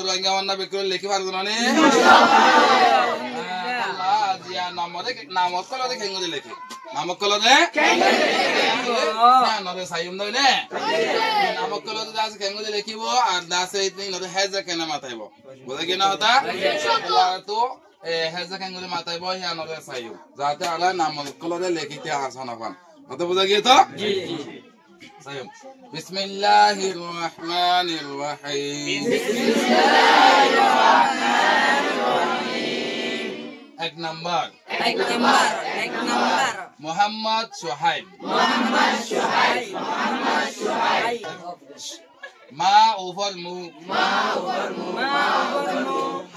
রোহিঙ্গা মান্না বিক্রি লিখি পারবো না নামত কলরে খেঙ্গুলি লেখি নামক কলরে নরে সাইম দই নে নামক কলরে দাস খেঙ্গুলি লিখিব আর দাসে ইতনি নরে হেজা কেনা মাথাইব বুঝা কি না হতা তো হেজা খেঙ্গুলি মাথাইব হিয়া নরে সাইম যাতে আলা নামক কলরে লিখিতে আসান হন কত বুঝা গিয়ে তো জি সাইম বিসমিল্লাহির রহমানির রহিম বিসমিল্লাহির রহমানির রহিম এক নাম্বার মোহাম্মদ সোহাইব মা ওভার মু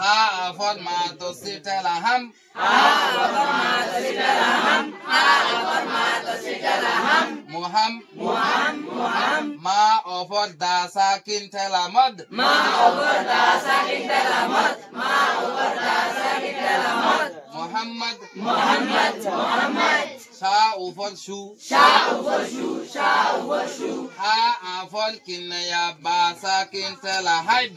হা আফর মা তসিতালাহাম মুহাম মা over দাসাকিন তালামদ Muhammad Sha over shoe Ha afal kinaya basa kintala haib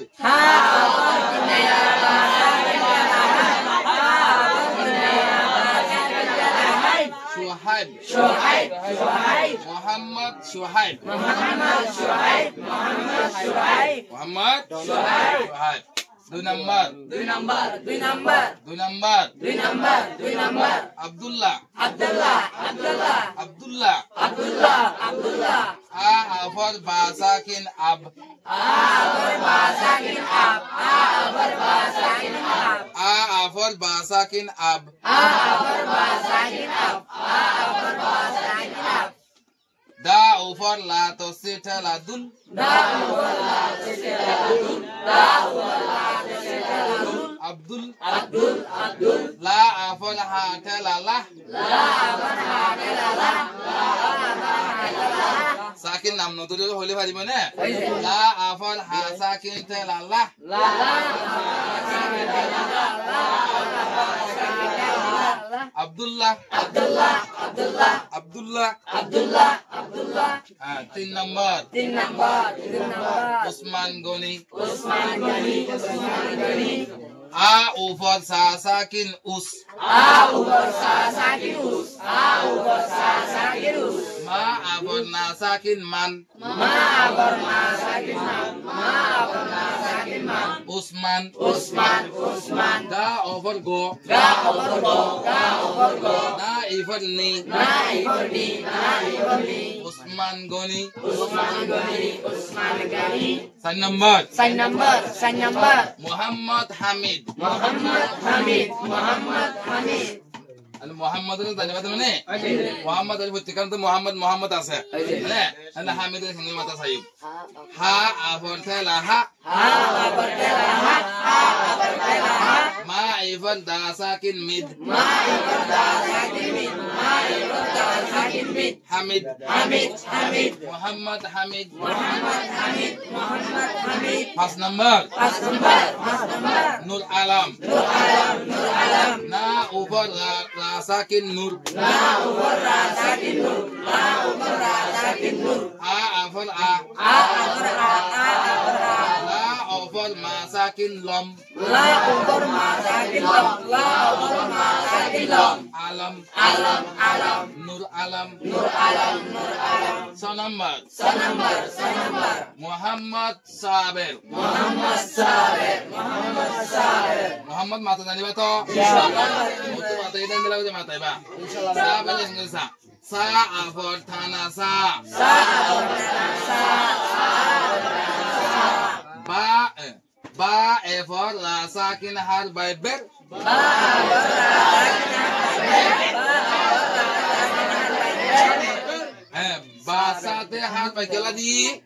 Shuhaib Muhammad Shuhaib Dua number Abdullah A afal basakin ab A afal basakin ab Da over la tosita la dul Abdul La afal ha talalah Sakin nam no tuju holi bhari mane La afal ha sakin talalah Abdullah Tin number Usman Goni A over sakin us Ma abor nasakin man Usman Da over go Da over ni Usman Goni Sign number Muhammad Hamid Muhammad itu tanya betul ni? Muhammad itu buktikan tu Muhammad asa. Ni, anda Hamid itu sini mata sayup. Ha abortela ha. Ma ifan dasakin mid. Hamid. Muhammad Hamid. Pas number. Nur Alam. Na ubor rasakin nur. A afal a. La over masakin lom. Alam. Nur Alam. So number. Muhammad Sabir. Muhammad mata tadi beto. Itu mata ini adalah mata iba. Sabir ini sa. Sa afal tanah sa. Ba effort rasakin har by ber. Basate har by keladi.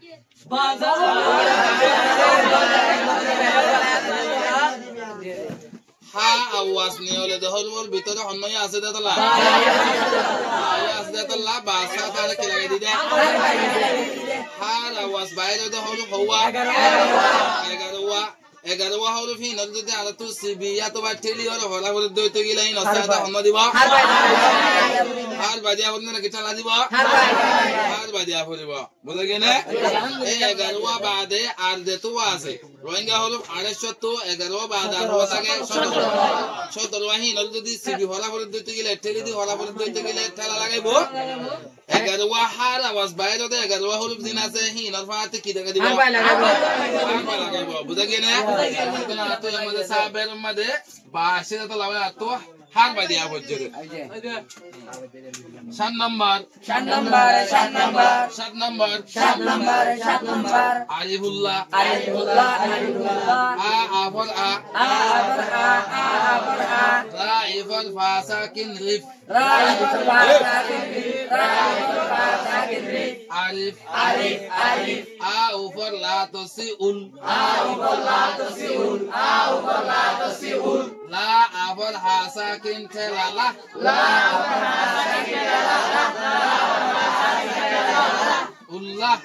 Ha awas ni oleh dahol mur bitore honno ya ase datala. Ya ase datala basa tare keladi dide. Ha awas bayar dahol hawa. Egarawa 11 হরফ হি নর যদি আলা তু সিবিয়া তো বা ঠেলি হর হলা হর দইতে গিলা হি নসাদা হন দিব হার বাজিয়া হন না কিটা লা দিব হার বাজিয়া হরিব বুঝা গেনে এই 11 বাদে আর দে তো আছে রোহিঙ্গা হরফ 800 তো 11 বাদে আর থাকে 17 হি নর যদি সিবি হলা হর দইতে গিলা ঠেলি দি হলা হর দইতে গিলা ঠেলা লাগাইবো 11 হার আওয়াজ বাইরে দে 11 হরফ দিন আছে হি নর ফাতে কি দেখা দিব হার লাগাইবো বুঝা গেনে তো আমাদের সাবের মধ্যে 82 তো লাগাই তো হার বাজিয়া হচ্ছে 7 নম্বর আরিফুল্লাহ আফর আ রাইফুল ফাসাকিন রিফ আরিফ আ উপর লা তসিউল লা আফর হাসাকিন তেলালা উল্লাহ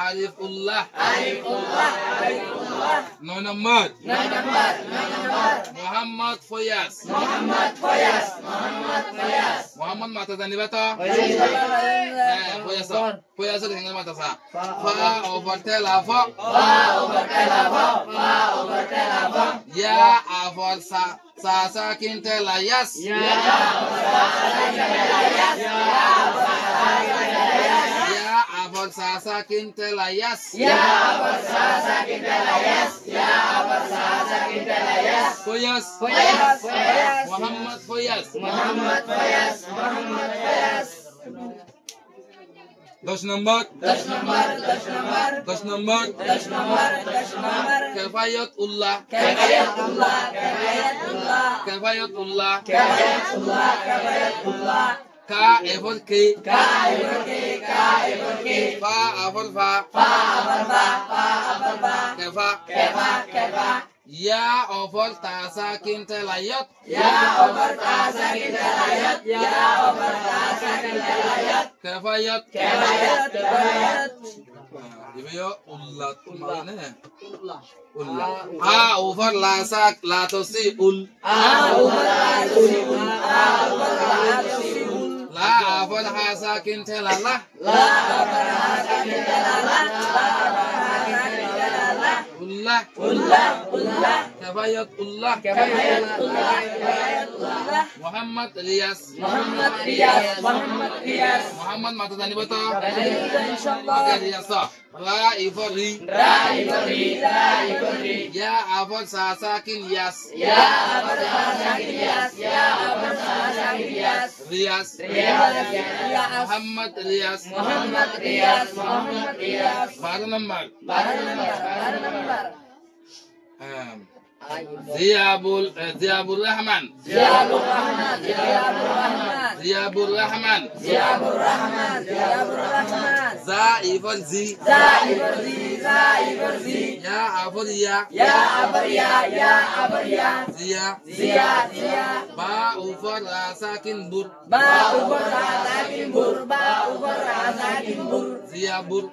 আরিফুল্লাহ 9 নম্বর মোহাম্মদ ফয়াজ মোহাম্মদ মাতা জানিবা তো ফয়াজ এর মাতা সা ফা ওভার তেলাফা ইয়া আফর সা সাকিন তেলায়াস sasakin telayas Foyas Muhammad Foyas 10 number Kefayatullah Ka evol ke fa avol fa kefa ya ovol tasakin telayat kefayat Ibu ullat mana? Ullat. Over lasak latosi ul. La over hasakin telala. Ullah. Kefayat ullah. Muhammad Riyas. Muhammad mata tani betul. Oke Riyas. Ra ifri. Ya afar sasakin yas. Riyas. Muhammad Riyas. Baru nomor. Ziyabur Rahman. Zaifar zi. Ya afar ya. Ziya. Ba ufar sakin bur. Ziyabur.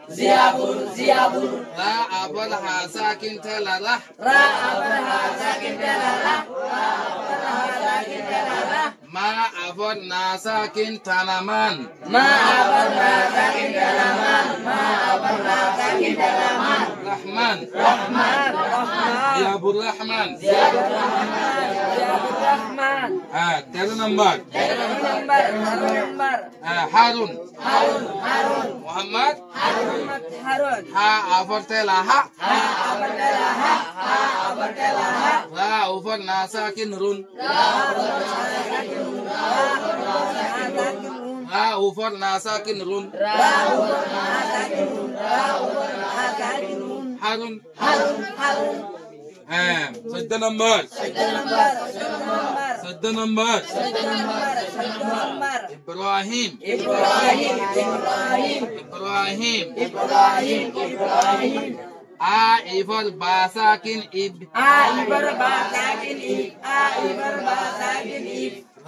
La afar sakin telalah. Ma afar nasakin tanaman. Rahman. Ziyabur Rahman. 13 nombor. Harun. Muhammad Harun. Ha afar telaha. La afar nasakin run. Ha ufar nasakin run. Harun. 10 nombor. Ibrahim. A ifar basakin ib.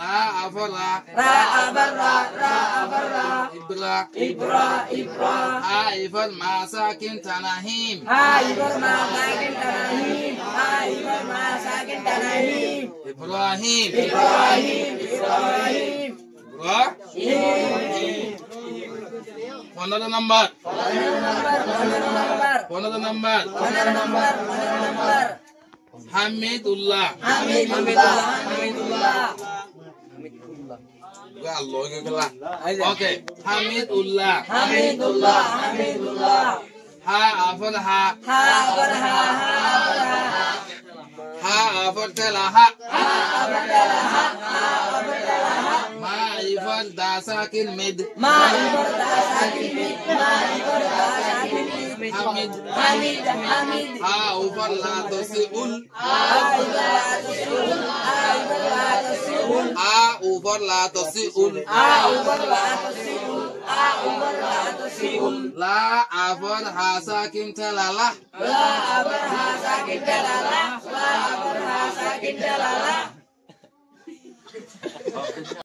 Ra afara. Ra abarra. Ra abarra. Ibra. Ibra. Ibra. Ha ifal masakin tanahim. Ha ibar masakin tanahim. Ha ibar masakin tanahim. Ibrahim. Ibrahim. Ibrahim. Ibrahim. Another number. Another number. Hamidullah. Okay. Hamidullah. Ha afal ha. Ha afal telaha. Ma ifal dasakin mid. Hamid. Ha ufal la tosiul. Ha ufal la tosiul. La afal ha sakin telalah.